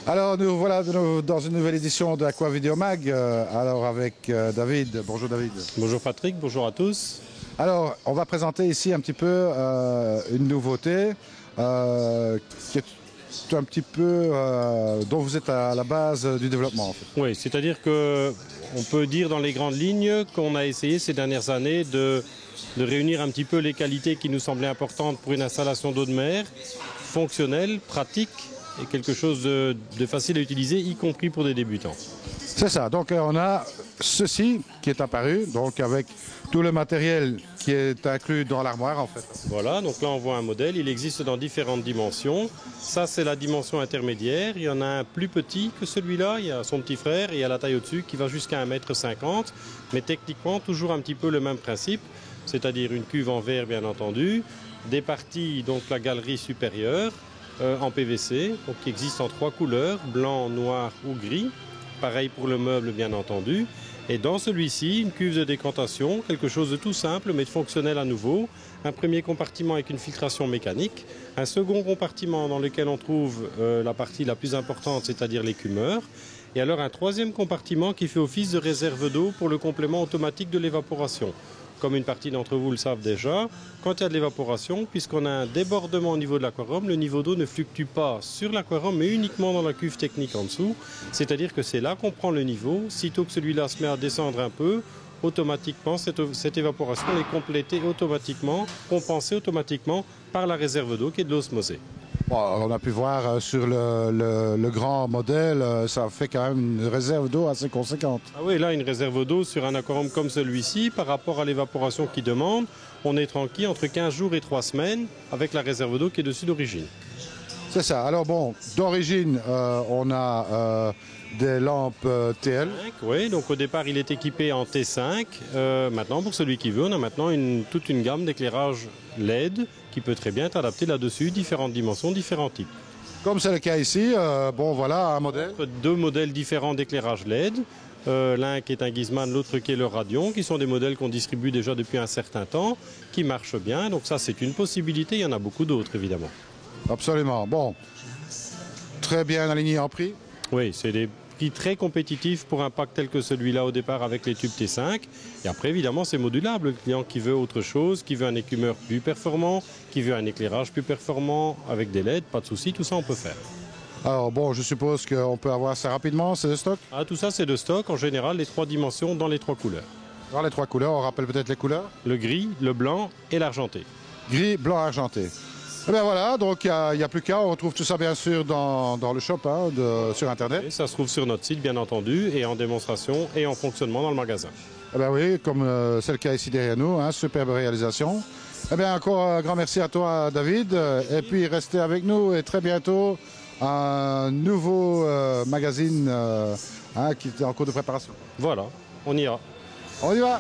Alors nous voilà dans une nouvelle édition de Aqua Video Mag, alors avec David. Bonjour David. Bonjour Patrick, bonjour à tous. Alors on va présenter ici un petit peu une nouveauté qui est un petit peu dont vous êtes à la base du développement en fait. Oui, c'est-à-dire que on peut dire dans les grandes lignes qu'on a essayé ces dernières années de réunir un petit peu les qualités qui nous semblaient importantes pour une installation d'eau de mer, fonctionnelle, pratique et quelque chose de facile à utiliser, y compris pour des débutants. C'est ça, donc on a ceci qui est apparu, donc avec tout le matériel qui est inclus dans l'armoire en fait. Voilà, donc là on voit un modèle, il existe dans différentes dimensions. Ça c'est la dimension intermédiaire, il y en a un plus petit que celui-là, il y a son petit frère et il y a la taille au-dessus qui va jusqu'à 1,50 m, mais techniquement toujours un petit peu le même principe, c'est-à-dire une cuve en verre bien entendu, des parties, donc la galerie supérieure, en PVC, donc qui existe en 3 couleurs, blanc, noir ou gris. Pareil pour le meuble bien entendu. Et dans celui-ci, une cuve de décantation, quelque chose de tout simple mais de fonctionnel à nouveau. Un premier compartiment avec une filtration mécanique. Un second compartiment dans lequel on trouve la partie la plus importante, c'est-à-dire l'écumeur. Et alors un troisième compartiment qui fait office de réserve d'eau pour le complément automatique de l'évaporation. Comme une partie d'entre vous le savent déjà, quand il y a de l'évaporation, puisqu'on a un débordement au niveau de l'aquarium, le niveau d'eau ne fluctue pas sur l'aquarium, mais uniquement dans la cuve technique en dessous. C'est-à-dire que c'est là qu'on prend le niveau. Sitôt que celui-là se met à descendre un peu, automatiquement, cette évaporation est complétée automatiquement, compensée automatiquement par la réserve d'eau qui est de l'osmosée. Bon, on a pu voir sur le grand modèle, ça fait quand même une réserve d'eau assez conséquente. Ah oui, là, une réserve d'eau sur un aquarium comme celui-ci, par rapport à l'évaporation qu'il demande, on est tranquille entre 15 jours et 3 semaines avec la réserve d'eau qui est dessus d'origine. C'est ça. Alors bon, d'origine, on a des lampes TL. Oui, donc au départ, il est équipé en T5. Maintenant, pour celui qui veut, on a maintenant toute une gamme d'éclairage LED qui peut très bien être adapté là-dessus, différentes dimensions, différents types. Comme c'est le cas ici, bon voilà un modèle. 2 modèles différents d'éclairage LED. L'un qui est un Gizman, l'autre qui est le Radion, qui sont des modèles qu'on distribue déjà depuis un certain temps, qui marchent bien. Donc ça, c'est une possibilité. Il y en a beaucoup d'autres, évidemment. Absolument. Bon, très bien aligné en prix. Oui, c'est des prix très compétitifs pour un pack tel que celui-là au départ avec les tubes T5. Et après, évidemment, c'est modulable. Le client qui veut autre chose, qui veut un écumeur plus performant, qui veut un éclairage plus performant avec des LED, pas de souci, tout ça on peut faire. Alors bon, je suppose qu'on peut avoir ça rapidement, c'est de stock? Ah, tout ça c'est de stock, en général les 3 dimensions dans les 3 couleurs. Dans les 3 couleurs, on rappelle peut-être les couleurs? Le gris, le blanc et l'argenté. Gris, blanc, argenté. Et bien voilà, donc il n'y a plus qu'à, on retrouve tout ça bien sûr dans le shop, hein, sur Internet. Et ça se trouve sur notre site bien entendu, et en démonstration et en fonctionnement dans le magasin. Eh bien oui, comme c'est le cas ici derrière nous, hein, superbe réalisation. Eh bien encore un grand merci à toi David, et puis restez avec nous et très bientôt un nouveau magazine hein, qui est en cours de préparation. Voilà, on y va. On y va.